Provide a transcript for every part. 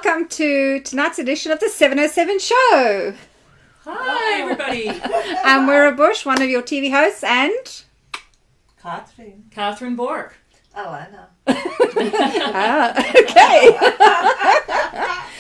welcome to tonight's edition of the 707 Show. Hi, everybody. I'm Moira Bush, one of your TV hosts, and... Katharine Bork. Alena. Okay.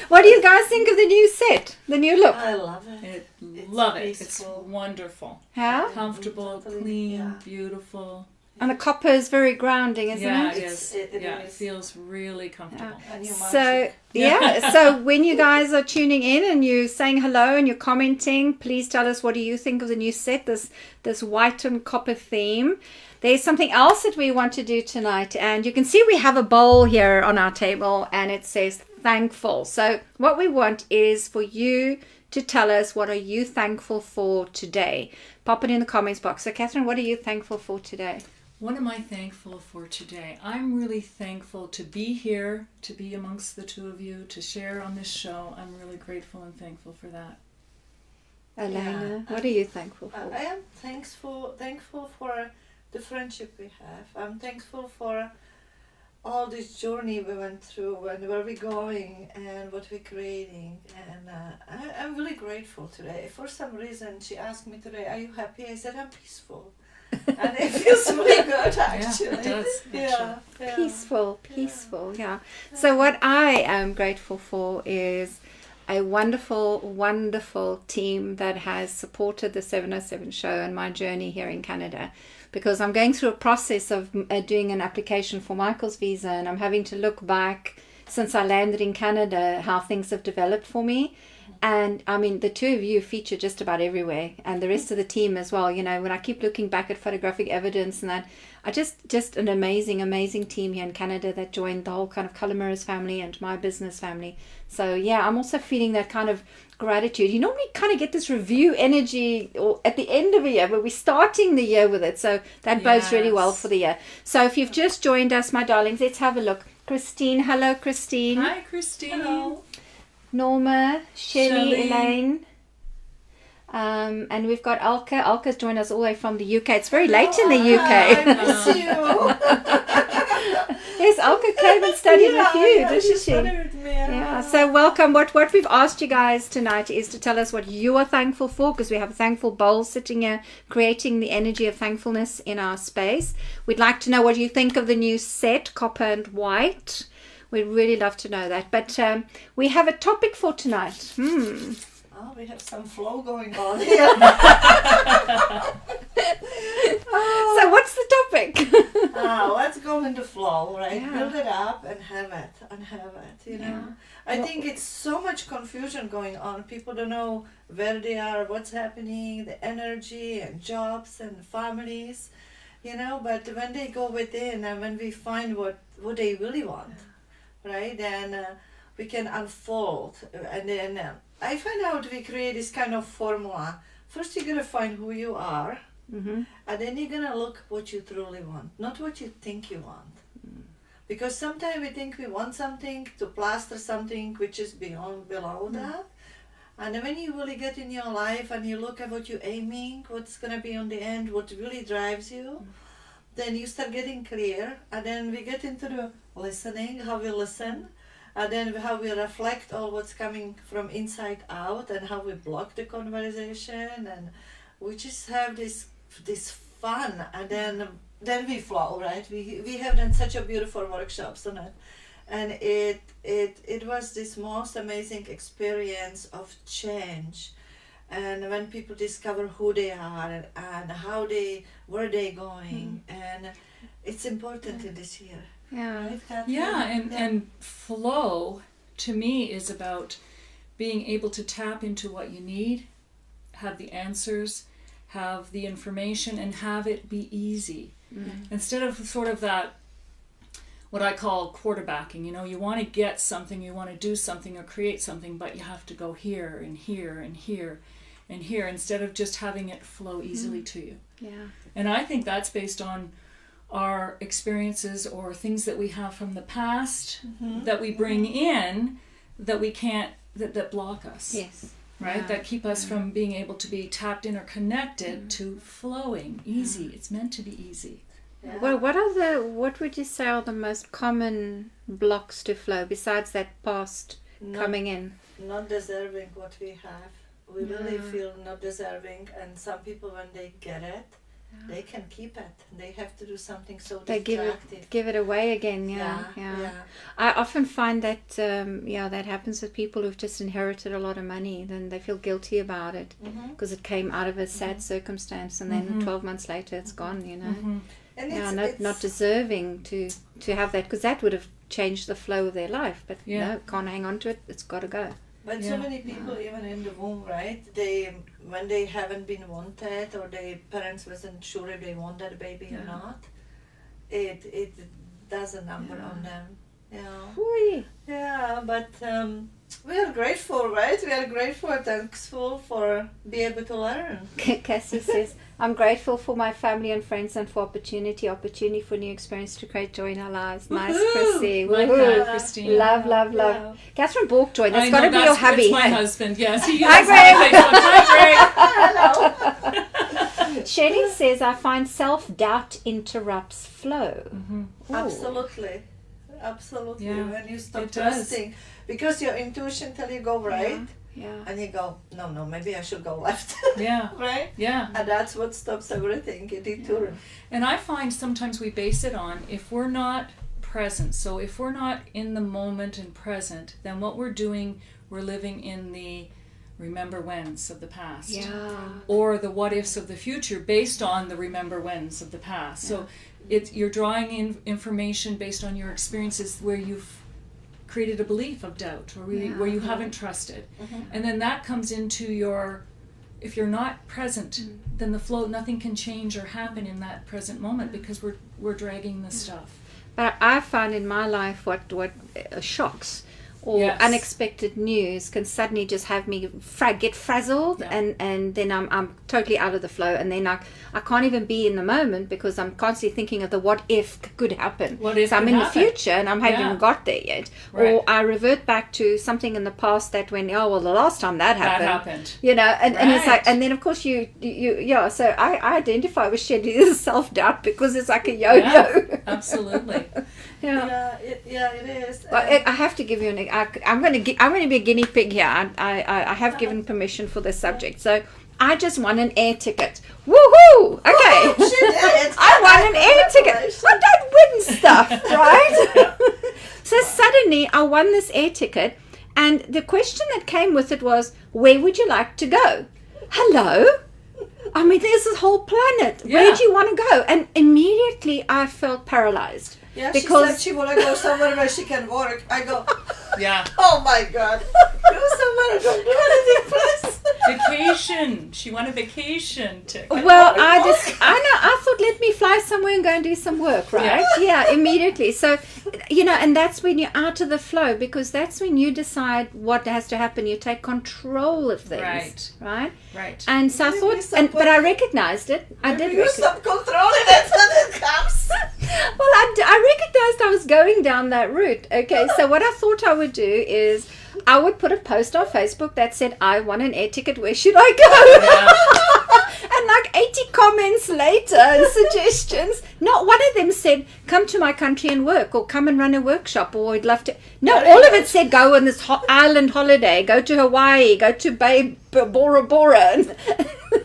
What do you guys think of the new set, the new look? I love it. Love it. Peaceful. It's wonderful. How? Comfortable, Totally, clean, yeah. beautiful. And the copper is very grounding, isn't Yeah, it? it is. It It is. feels really comfortable. And you So, match it. yeah, so when you guys are tuning in and you're saying hello and you're commenting, please tell us what do you think of the new set, this white and copper theme. There's something else that we want to do tonight, and you can see we have a bowl here on our table and it says thankful. So what we want is for you to tell us what are you thankful for today. Pop it in the comments box. So Katharine, what are you thankful for today? What am I thankful for today? I'm really thankful to be here, to be amongst the two of you, to share on this show. I'm really grateful and thankful for that. Alena, what are you thankful for? I am thankful for the friendship we have. I'm thankful for all this journey we went through and where we're going and what we're creating. And I'm really grateful today. For some reason, she asked me today, "Are you happy?" I said, "I'm peaceful." And it feels really good, actually. Yeah, it does, Yeah. Peaceful, yeah. So what I am grateful for is a wonderful, wonderful team that has supported the 707 show and my journey here in Canada, because I'm going through a process of doing an application for Michael's visa, and I'm having to look back since I landed in Canada, how things have developed for me. And I mean, the two of you feature just about everywhere, and the rest of the team as well. You know, when I keep looking back at photographic evidence and that, I just an amazing team here in Canada that joined the whole kind of Color Mirrors family and my business family. So yeah, I'm also feeling that kind of gratitude. You normally kind of get this review energy or at the end of a year, but we're starting the year with it. So that bodes really well for the year. So if you've just joined us, my darlings, let's have a look. Christine, hello Christine. Hi, Christine. Hello. Norma, Shelley, Elaine. And we've got Alka. Alka's joined us all the way from the UK. It's very late in the UK. I miss you. Yes, Alka came and studied with you, didn't she? Studied with me, Yeah, so welcome. What we've asked you guys tonight is to tell us what you are thankful for, because we have a thankful bowl sitting here creating the energy of thankfulness in our space. We'd like to know what you think of the new set, copper and white. We'd really love to know that. But we have a topic for tonight. Oh, we have some flow going on here. So what's the topic? Let's go into flow, right? Yeah. Build it up and have it, you know. Yeah. I think it's so much confusion going on. People don't know where they are, what's happening, the energy and jobs and families, you know. But when they go within and when we find what they really want, right, then we can unfold. And then I find out we create this kind of formula. First you're going to find who you are, and then you're going to look what you truly want, not what you think you want. Because sometimes we think we want something to plaster something which is below that. And then when you really get in your life and you look at what you're aiming, what's going to be on the end, what really drives you, then you start getting clear. And then we get into the listening, how we listen, and then how we reflect all what's coming from inside out, and how we block the conversation, and we just have this fun, and then we flow, right? We have done such a beautiful workshops on it, and it was this most amazing experience of change. And when people discover who they are and where they going, and it's important in this year. Yeah. Right, Katharine? Yeah, and flow to me is about being able to tap into what you need, have the answers, have the information, and have it be easy. Instead of sort of that, what I call quarterbacking, you know, you want to get something, you want to do something or create something, but you have to go here and here and here and here, instead of just having it flow easily to you. Yeah. And I think that's based on our experiences or things that we have from the past that we bring in that we can't, that block us. Yes. Right? Yeah. That keep us from being able to be tapped in or connected to flowing. Easy. It's meant to be easy. Yeah. Well, what would you say are the most common blocks to flow besides that past coming in. Not deserving what we have. We really feel not deserving, and some people, when they get it, they can keep it. They have to do something so They destructive. give it away again. Yeah. I often find that that happens with people who've just inherited a lot of money. Then they feel guilty about it because it came out of a sad circumstance, and then 12 months later it's gone. You know, And not deserving to have that, because that would have changed the flow of their life. But no, can't hang on to it. It's got to go. But so many people, even in the womb, right? They, when they haven't been wanted, or their parents wasn't sure if they want that baby or not, it does a number on them. Yeah, but we are grateful, right? We are grateful, thankful for being able to learn. Cassie says, I'm grateful for my family and friends and for opportunity for new experience to create joy in our lives. Nice, Chrissy. Like that, Christine. Love. Yeah. Catherine Bork joined. That's got to be your hubby. It's my husband, yes. He Hi, is my Greg. Hello. Shelley says, I find self-doubt interrupts flow. Absolutely. Yeah, When you stop trusting, because your intuition tell you go right, and you go, no, maybe I should go left. Right? Yeah. And that's what stops everything, a detour. And I find sometimes we base it on, if we're not present, so if we're not in the moment and present, then what we're doing, we're living in the remember whens of the past. Or the what ifs of the future based on the remember whens of the past. So you're drawing in information based on your experiences where you've created a belief of doubt, or where you haven't trusted. And then that comes into your, if you're not present, then the flow, nothing can change or happen in that present moment, because we're dragging the stuff. But I find in my life what shocks or unexpected news can suddenly just have me get frazzled, and then I'm totally out of the flow, and then I can't even be in the moment because I'm constantly thinking of the what if could happen. So I'm in the future and I haven't even got there yet. Or I revert back to something in the past that when, the last time that happened. You know, and it's like, and then of course you so I identify with Shelley as self-doubt, because it's like a yo-yo. Absolutely. It is. Well, I have to give you I'm going to be a guinea pig here. I have given permission for this subject. So I just won an air ticket. Woohoo! Okay. She did. I won an air ticket. I don't win stuff, right? So suddenly I won this air ticket, and the question that came with it was, where would you like to go? Hello? I mean, there's this whole planet. Where do you want to go? And immediately I felt paralyzed. Yeah, because she said she want to go somewhere where she can work. I go, yeah. Oh my God. Go somewhere, don't do anything, please. Vacation. She wanted vacation ticket. Well, I thought, let me fly somewhere and go and do some work, right? Yeah, immediately. So, and that's when you're out of the flow, because that's when you decide what has to happen. You take control of things, right? Right. And so I thought, but I recognized it. I did. You stop controlling it when it comes. Well, I recognized I was going down that route. Okay, so what I thought I would do is I would put a post on Facebook that said, I won an air ticket, where should I go? And like 80 comments later and suggestions, not one of them said, come to my country and work, or come and run a workshop, or I'd love to. No, all of it said, go on this island holiday, go to Hawaii, go to Bora Bora.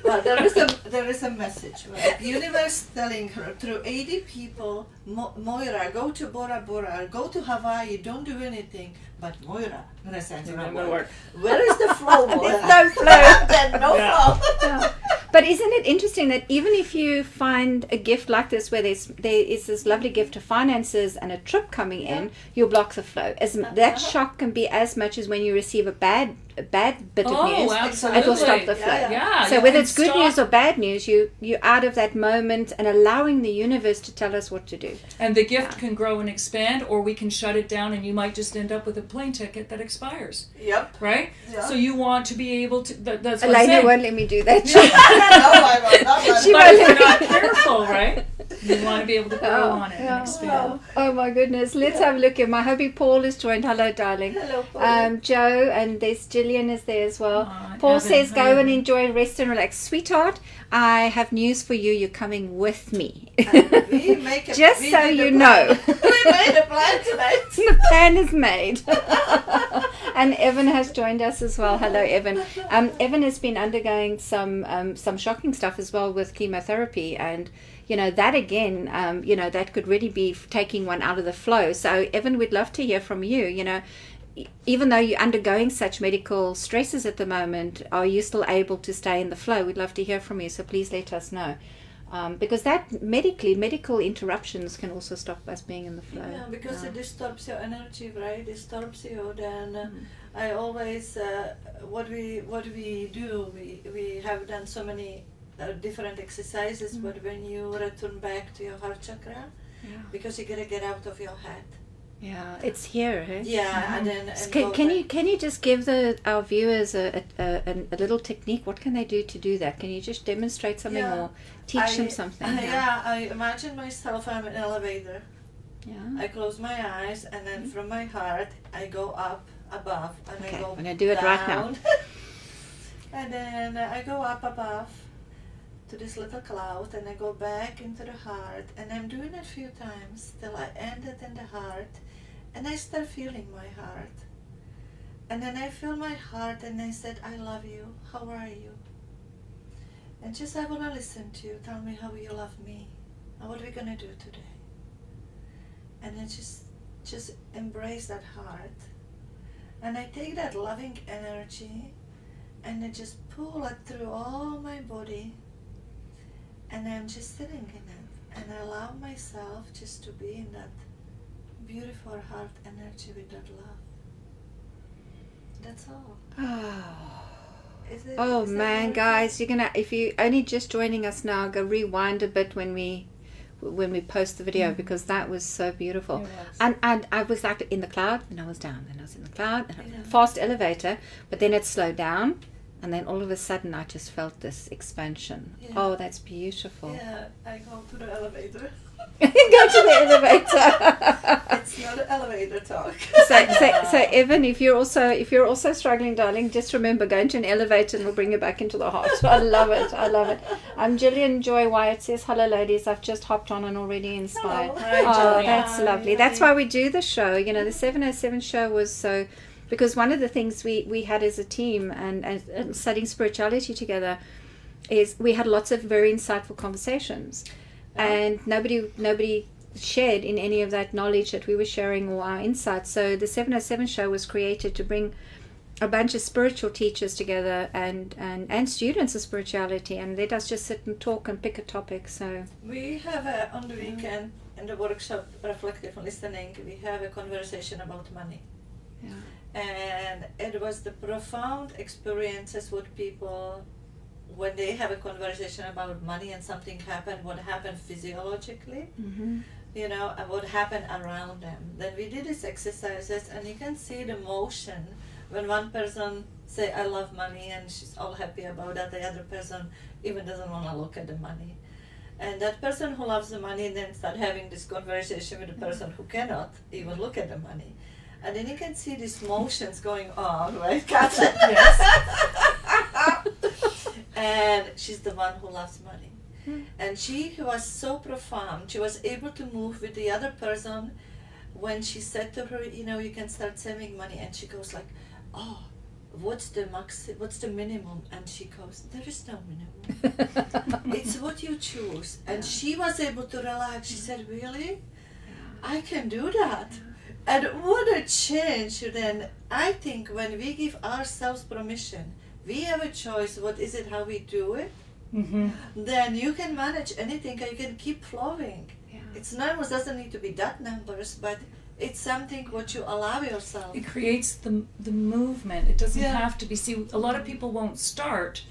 Well, there is a message, right? The universe telling her through 80 people, Moira, go to Bora Bora, go to Hawaii, don't do anything. But Moira, where is the flow, Moira? There's no flow. There's no flow. Yeah. But isn't it interesting that even if you find a gift like this, where there is this lovely gift of finances and a trip coming in, you'll block the flow. That shock can be as much as when you receive a bad bit of news. Absolutely. It will stop the flow. So whether it's good news or bad news, you're out of that moment and allowing the universe to tell us what to do. And the gift can grow and expand, or we can shut it down, and you might just end up with a plane ticket that expires. Yep. Right? Yeah. So you want to be able to. That's what Elena won't let me do that. No, I won't. But if you're not careful, right? You want to be able to grow on it and expand. Oh my goodness. Let's have a look here. My hubby Paul is joined. Hello, darling. Hello, Paul. Joe, and there's Gillian is there as well. Paul says, go and enjoy, rest and relax. Sweetheart, I have news for you. You're coming with me. Just so you know. We made a plan tonight. The plan is made. And Evan has joined us as well. Hello, Evan. Evan has been undergoing some shocking stuff as well with chemotherapy, and that again, that could really be taking one out of the flow. So Evan, we'd love to hear from you. Even though you're undergoing such medical stresses at the moment, are you still able to stay in the flow? We'd love to hear from you, so please let us know. Because that medical interruptions can also stop us being in the flow. Yeah, because it disturbs your energy, right? Disturbs you. Then I always, what we do, we have done so many different exercises, but when you return back to your heart chakra, because you gotta get out of your head. Yeah, it's here. Hey? Yeah, and then can you just give our viewers a little technique? What can they do to do that? Can you just demonstrate something or teach them something? I imagine myself. I'm an elevator. Yeah. I close my eyes, and then from my heart I go up above, and I go I'm gonna do it right now. And then I go up above to this little cloud, and I go back into the heart, and I'm doing it a few times till I end it in the heart, and I start feeling my heart, and then I feel my heart, and I said, I love you, how are you? And just I want to listen to you, tell me how you love me, and what we're gonna do today. And then just embrace that heart, and I take that loving energy, and I just pull it through all my body. And I'm just sitting in it, and I allow myself just to be in that beautiful heart energy with that love. That's all. Oh man, guys, you're gonna, if you only just joining us now, go rewind a bit when we post the video, because that was so beautiful. And I was like in the cloud, and I was down, and I was in the cloud, and fast elevator, but then it slowed down. And then all of a sudden I just felt this expansion. Yeah. Oh, that's beautiful. Yeah, I go to the elevator. Go to the elevator. It's not an elevator talk. So Evan, if you're also struggling, darling, just remember, go into an elevator and we'll bring you back into the heart. I love it. Gillian Joy Wyatt says, hello ladies, I've just hopped on and already inspired. Hello. That's lovely. That's why we do the show. The 707 show was so... Because one of the things we had as a team and studying spirituality together is we had lots of very insightful conversations, and nobody shared in any of that knowledge that we were sharing or our insights. So the 707 show was created to bring a bunch of spiritual teachers together and students of spirituality, and let us just sit and talk and pick a topic. So we have on the weekend in the workshop Reflective Listening, we have a conversation about money. Yeah. And it was the profound experiences with people when they have a conversation about money and something happened, what happened physiologically, and what happened around them. Then we did these exercises, and you can see the motion when one person say, I love money, and she's all happy about that. The other person even doesn't want to look at the money. And that person who loves the money then start having this conversation with the person who cannot even look at the money. And then you can see these motions going on, right, Katharine? Yes. And she's the one who loves money. And she was so profound. She was able to move with the other person when she said to her, you can start saving money. And she goes like, oh, what's the minimum? And she goes, there is no minimum. It's what you choose. And she was able to relax. She said, really? I can do that. And what a change then. I think when we give ourselves permission, we have a choice, what is it, how we do it, then you can manage anything, you can keep flowing. Yeah. It's not, it doesn't need to be that numbers, but it's something what you allow yourself. It creates the movement. It doesn't have to be, see, a lot of people won't start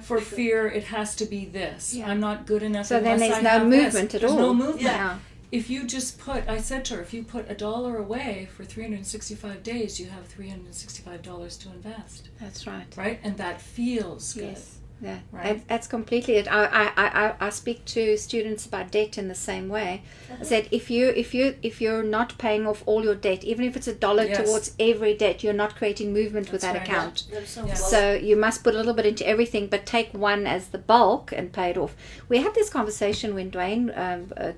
for fear it has to be this. Yeah. I'm not good enough. So then there's no movement at all. There's no movement. Yeah. If you just put, I said to her, if you put $1 away for 365 days, you have $365 to invest. That's right. Right? And that feels good. Yes. Yeah, right. That's completely it. I speak to students about debt in the same way. I said if you're not paying off all your debt, even if it's $1 towards every debt, you're not creating movement with that account. So you must put a little bit into everything, but take one as the bulk and pay it off. We had this conversation when Dwayne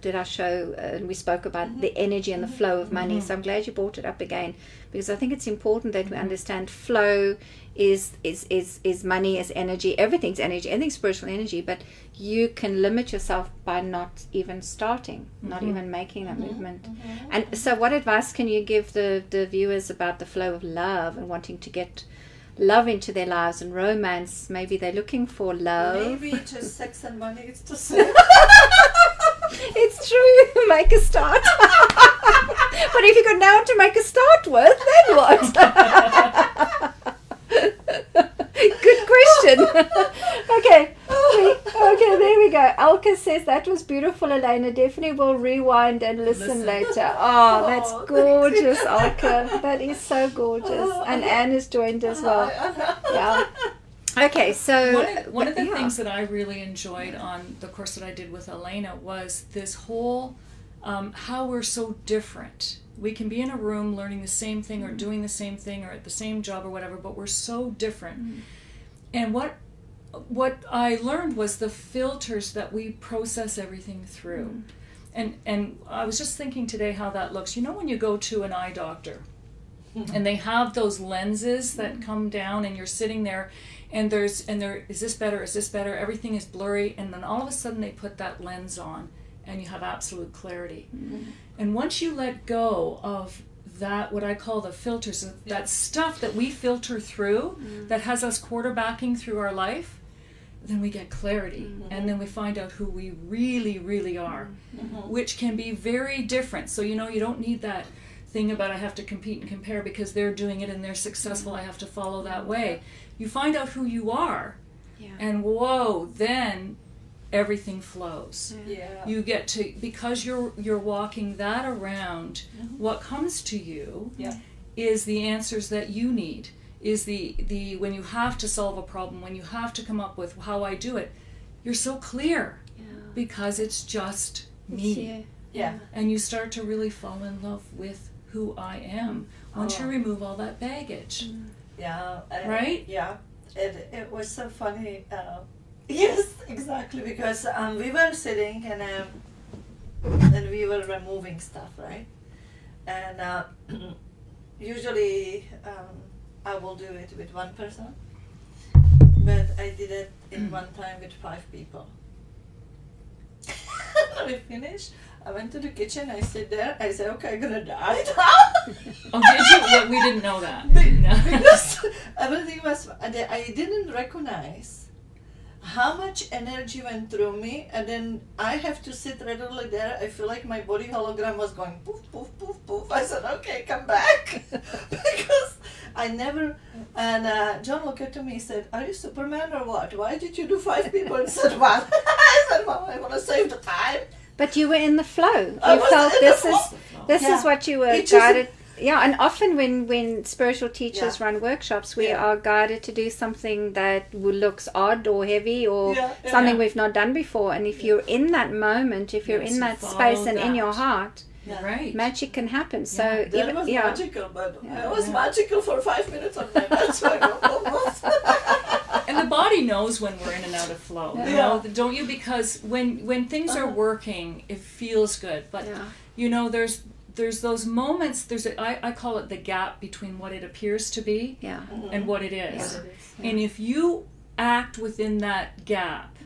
did our show, and we spoke about the energy and the flow of money. So I'm glad you brought it up again, because I think it's important that we understand flow is money, is energy. Everything's energy, everything's spiritual energy, but you can limit yourself by not even starting, not even making that movement. And so what advice can you give the viewers about the flow of love and wanting to get love into their lives and romance? Maybe they're looking for love. Maybe just sex and money. It's the same. It's true. Make a start. But if you got no one to make a start with, then what? Good question. Okay, there we go. Alka says that was beautiful, Alena. Definitely will rewind and listen later. Oh, that's gorgeous, Alka. That is so gorgeous. And Anne has joined as well. Yeah. Okay, so one of the things that I really enjoyed on the course that I did with Alena was this whole how we're so different. We can be in a room learning the same thing or doing the same thing or at the same job or whatever, but we're so different. And what I learned was the filters that we process everything through. And I was just thinking today how that looks. You know, when you go to an eye doctor and they have those lenses that come down and you're sitting there and is this better, everything is blurry, and then all of a sudden they put that lens on and you have absolute clarity. And once you let go of that, what I call the filters, that stuff that we filter through that has us quarterbacking through our life, then we get clarity. And then we find out who we really, really are, which can be very different. So, you know, you don't need that thing about I have to compete and compare because they're doing it and they're successful, I have to follow that way. You find out who you are, and whoa, then everything flows. You get to, because you're walking that around, what comes to you is the answers that you need, is the when you have to solve a problem, when you have to come up with how I do it, you're so clear because it's just me. And you start to really fall in love with who I am once you remove all that baggage. Right? Yeah. It was so funny. Yes, exactly, because we were sitting and we were removing stuff, right? And usually I will do it with one person, but I did it in one time with 5 people. When we finished, I went to the kitchen, I sit there, I said, okay, I'm gonna die now. Oh, did you? Well, we didn't know that. Because everything was, I didn't recognize how much energy went through me, and then I have to sit regularly there. I feel like my body hologram was going poof, poof, poof, poof. I said, okay, come back. Because I never, and John looked at me and said, are you Superman or what? Why did you do 5 people instead of 1? I said, well, I want to save the time. But you were in the flow. You felt this is what you were guided. Yeah, and often when spiritual teachers run workshops, we are guided to do something that looks odd or heavy or something we've not done before. And if you're in that moment, if you're in that space and in your heart, magic can happen. So it was magical, but it was magical for 5 minutes on my And the body knows when we're in and out of flow. You know, don't you? Because when things are working, it feels good. But you know, there's those moments. I call it the gap between what it appears to be and what it is. And if you act within that gap,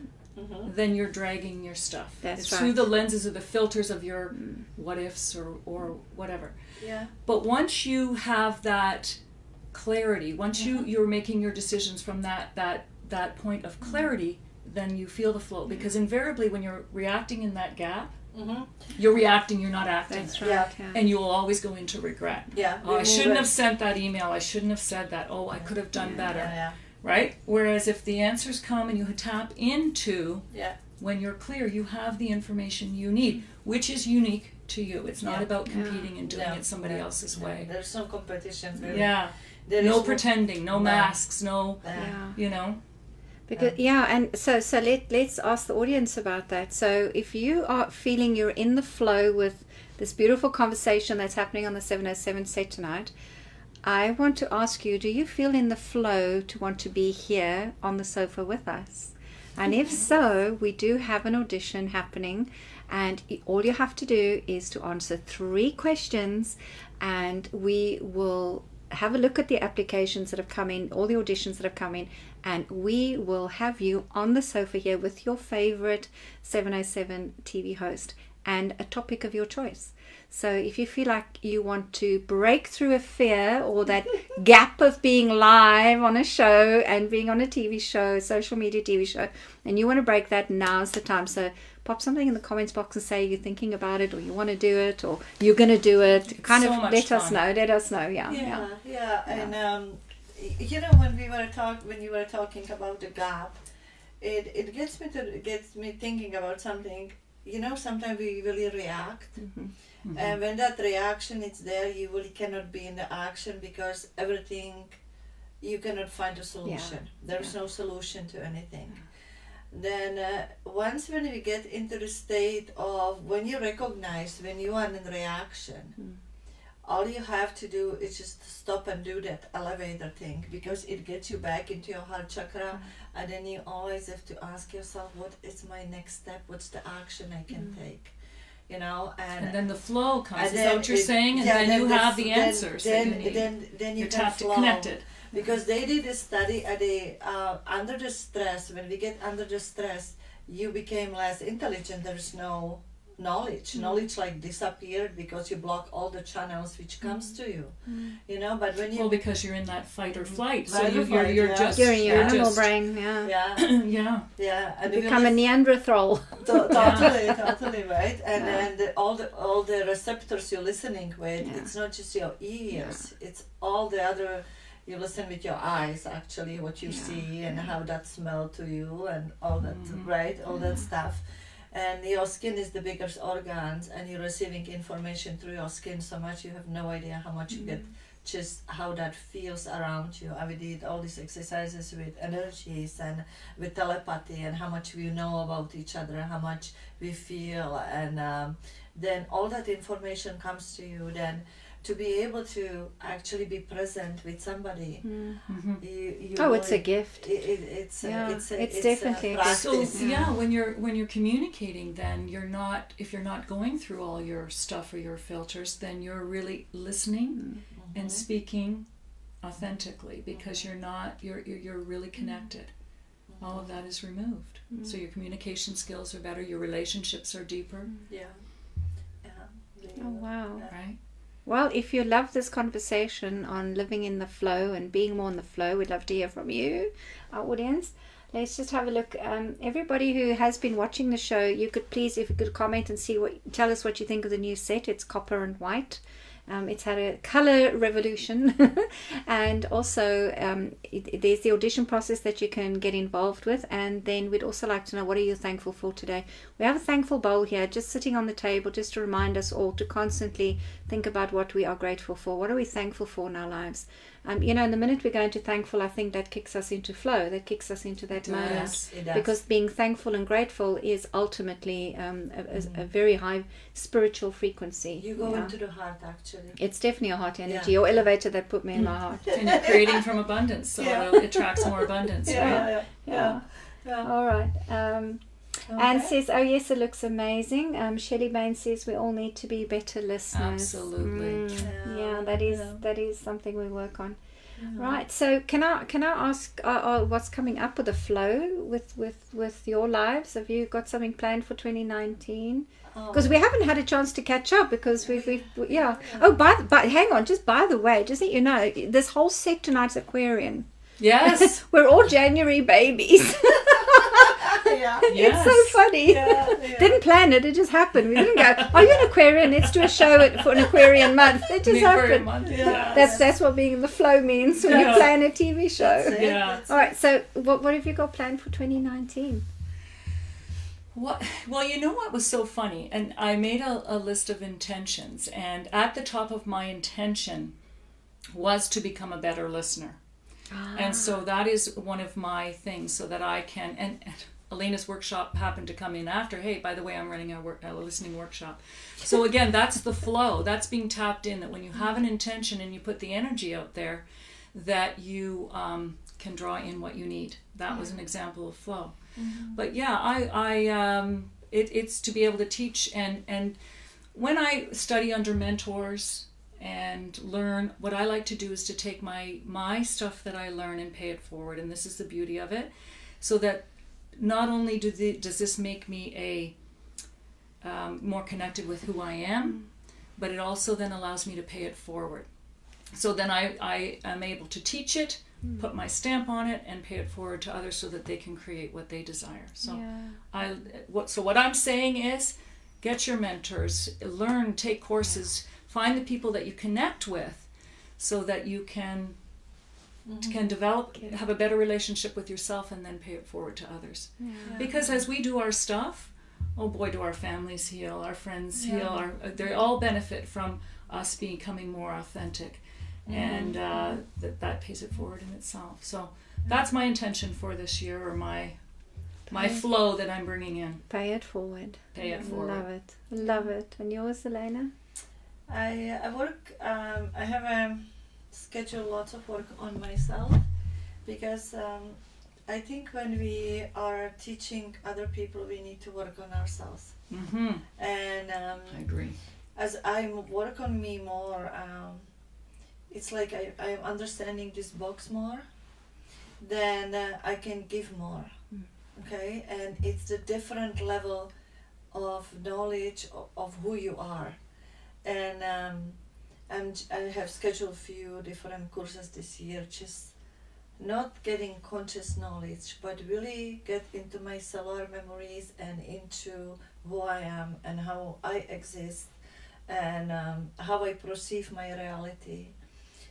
then you're dragging your stuff. It's through the lenses of the filters of your what ifs or whatever. But once you have that clarity, once you're making your decisions from that point of clarity, then you feel the flow. Because invariably when you're reacting in that gap, you're reacting, you're not acting. That's right. And you will always go into regret. Oh, I shouldn't have sent that email. I shouldn't have said that. Oh, I could have done better. Right? Whereas if the answers come and you tap into when you're clear, you have the information you need, which is unique to you. It's not about competing and doing it somebody else's way. There's no competition. Really. There no pretending, no masks, no, you know. Because and so let's ask the audience about that. So if you are feeling you're in the flow with this beautiful conversation that's happening on the 707 set tonight, I want to ask you, do you feel in the flow to want to be here on the sofa with us? And if so, we do have an audition happening, and all you have to do is to answer 3 questions, and we will have a look at the applications that have come in, all the auditions that have come in, and we will have you on the sofa here with your favorite 707 TV host and a topic of your choice. So if you feel like you want to break through a fear or that gap of being live on a show and being on a TV show, social media TV show, and you want to break that, now's the time. So pop something in the comments box and say you're thinking about it, or you want to do it, or you're going to do it. Kind so of much let fun. us know. Yeah. And you know, when you were talking about the gap, it gets me thinking about something. You know, sometimes we really react. And when that reaction is there, you really cannot be in the action, because everything, you cannot find a solution. There's no solution to anything. Then once when we get into the state of when you recognize when you are in reaction, all you have to do is just stop and do that elevator thing, because it gets you back into your heart chakra, and then you always have to ask yourself, what is my next step? What's the action I can take? You know, and then the flow comes. Is that what you're saying? And then you have the answers that you need. Then you You're can flow. connected. Because they did a study at under the stress. When we get under the stress, you became less intelligent. There's no knowledge. Knowledge like disappeared because you block all the channels which comes to you. You know, but when you because you're in that fight or flight, so Fight or flight, you're yeah. just You're in your you're animal just- brain, and You become a Neanderthal. totally right. And all the receptors you're listening with, it's not just your ears, it's all the other. You listen with your eyes, actually, what you see and how that smell to you and all that, right? All that stuff. And your skin is the biggest organs, and you're receiving information through your skin so much you have no idea how much you get, just how that feels around you. And we did all these exercises with energies and with telepathy, and how much we know about each other, how much we feel, and then all that information comes to you. Then to be able to actually be present with somebody, you It's a gift. It's definitely a gift. So when you're communicating, then if you're not going through all your stuff or your filters, then you're really listening and speaking authentically, because you're really connected. All of that is removed. So your communication skills are better, your relationships are deeper. Oh, wow. Right? Well, if you love this conversation on living in the flow and being more in the flow, we'd love to hear from you, our audience. Let's just have a look. Everybody who has been watching the show, if you could comment and tell us what you think of the new set. It's copper and white. It's had a color revolution, and also there's the audition process that you can get involved with. And then we'd also like to know, what are you thankful for today? We have a thankful bowl here just sitting on the table, just to remind us all to constantly think about what we are grateful for. What are we thankful for in our lives? And the minute we go into thankful, I think that kicks us into flow, that kicks us into that moment. It does. Because being thankful and grateful is ultimately a very high spiritual frequency. You go into the heart, actually. It's definitely a heart energy. Your elevator that put me in my heart. And you're creating from abundance, so it attracts more abundance, right? Yeah. All right. Anne says, oh yes, it looks amazing. Shelley Bain says we all need to be better listeners. Absolutely. That is something we work on. Right. So can I ask what's coming up with the flow with your lives? Have you got something planned for 2019? Because we haven't had a chance to catch up, because we've Oh, but hang on, just by the way, just that you know, this whole set tonight's Aquarian. Yes. We're all January babies. It's so funny. Didn't plan it, it just happened. We didn't go, are you an Aquarian? Let's do a show for an Aquarian month. It just happened. That's what being in the flow means when you plan a TV show. All right, so what have you got planned for 2019? Well, you know what was so funny? And I made a list of intentions, and at the top of my intention was to become a better listener. And so that is one of my things, so that I can, and Alena's workshop happened to come in after. Hey, by the way, I'm running a listening workshop. So again, that's the flow. That's being tapped in, that when you have an intention and you put the energy out there, that you can draw in what you need. That was an example of flow. Mm-hmm. But yeah, it's to be able to teach, and when I study under mentors and learn, what I like to do is to take my stuff that I learn and pay it forward, and this is the beauty of it, so that not only does this make me more connected with who I am, but it also then allows me to pay it forward. So then I am able to teach it, put my stamp on it, and pay it forward to others so that they can create what they desire. So what I'm saying is, get your mentors, learn, take courses, find the people that you connect with, so that you can develop, have a better relationship with yourself, and then pay it forward to others. Yeah. Because as we do our stuff, oh boy, do our families heal, our friends heal, they all benefit from us becoming more authentic. And that pays it forward in itself. So that's my intention for this year, or my flow that I'm bringing in. Pay it forward. Pay it forward. Love it. And yours, Alena? I work. I have scheduled lots of work on myself, because I think when we are teaching other people, we need to work on ourselves. Mm-hmm. And I agree. As I work on me more, it's like I am understanding this box more, then I can give more. Okay, and it's a different level of knowledge of who you are. And I have scheduled a few different courses this year, just not getting conscious knowledge, but really get into my cellular memories and into who I am and how I exist, and how I perceive my reality.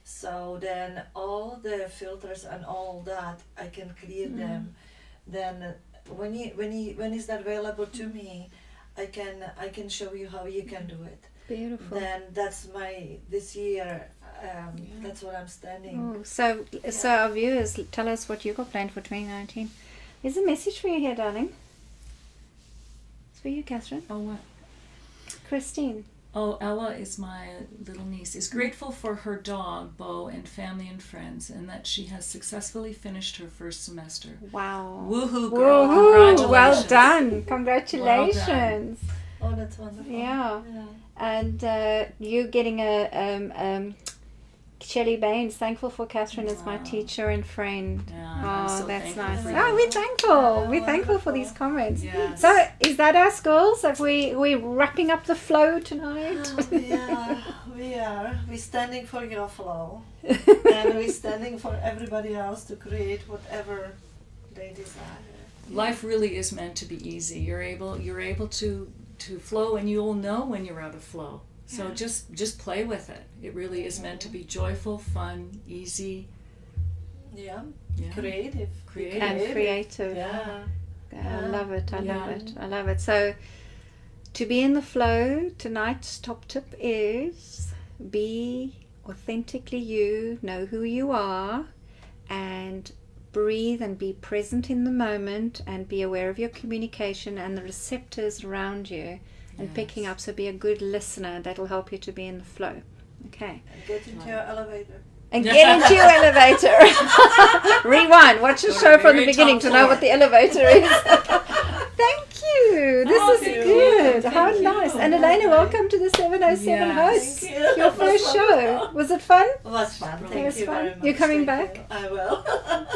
So then all the filters and all that, I can clear them. Then when is that available to me, I can show you how you can do it. Beautiful. Then that's this year. That's what I'm standing. Oh, so our viewers, tell us what you got planned for 2019. There's a message for you here, darling. It's for you, Katharine. Oh, what? Christine. Oh, Ella is my little niece, is grateful for her dog, Bo, and family and friends, and that she has successfully finished her first semester. Wow. Woohoo, girl. Woohoo. Congratulations. Well done. Congratulations. Oh, that's wonderful. Yeah. And you getting a Shelley Baines, thankful for Katharine as my teacher and friend. Yeah, oh, so that's thankful nice. for Oh, you. we're thankful. Yeah, we're thankful for wonderful. these comments. Yes. So, is that us, girls? Have we're wrapping up the flow tonight? We are. We're standing for your flow, and we're standing for everybody else to create whatever they desire. Life really is meant to be easy. You're able to flow, and you'll know when you're out of flow. So just play with it. It really is meant to be joyful, fun, easy. Yeah. Yeah. Creative. And creative. Yeah. I love it. I love Yeah. it. I love it. So, to be in the flow, tonight's top tip is be authentically you, know who you are, and breathe and be present in the moment, and be aware of your communication and the receptors around you, and picking up. So be a good listener. That'll help you to be in the flow. Okay. And get into your elevator. And get into your elevator. Rewind. Watch the Go to show the from the very beginning top to know floor. what the elevator is. Thank you. This is thank good. you. How Thank nice. you. And Elena, welcome to the 707 Yes. hosts. Thank you. Your That was first show. wonderful. Was it fun? It was fun. Thank was you fun. very much. You're coming Thank back? you. I will.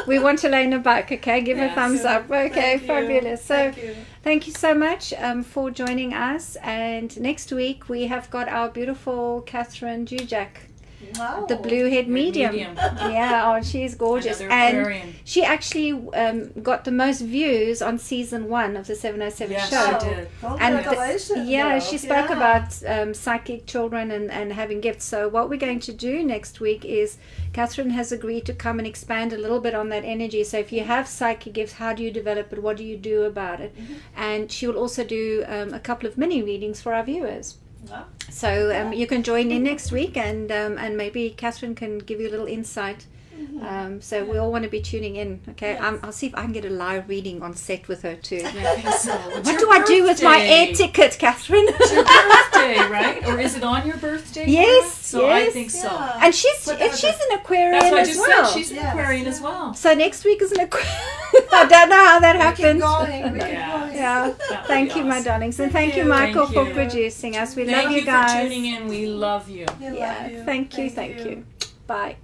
We want Elena back, okay? Give her a Yes. thumbs up. Okay, Thank you. fabulous. So Thank thank you you. so much for joining us. And next week we have got our beautiful Katharine Jujak, Wow. the bluehead medium. Yeah, oh, she's gorgeous. Another And Aquarian. she actually got the most views on season 1 of the 707 Yes, show. she did. And Congratulations. yeah, girl. she spoke Yeah. about psychic children and having gifts. So what we're going to do next week is Katharine has agreed to come and expand a little bit on that energy. So if you have psychic gifts, how do you develop it? What do you do about it? And she will also do a couple of mini readings for our viewers. Wow. So you can join in next week, and maybe Katharine can give you a little insight So we all want to be tuning in. Okay, Yes. I'll see if I can get a live reading on set with her too. Okay, so it's What your do I do with my birthday. air ticket, Catherine? It's your birthday, right? Or is it on your birthday? Moira? Yes, So I yes. think so. Yeah. And she's But an Aquarian That's what I as just well. said. She's an Yes. Aquarian as well. So next week is an Aquarian. I don't know how that We keep happened. going. We keep Yeah. going. Yeah. That would Thank be you, my awesome. darlings, and Thank thank you, you. Michael, Thank for you. producing us. We Thank love you you guys. for tuning in. We love you. We love Yeah, you. thank you. Bye.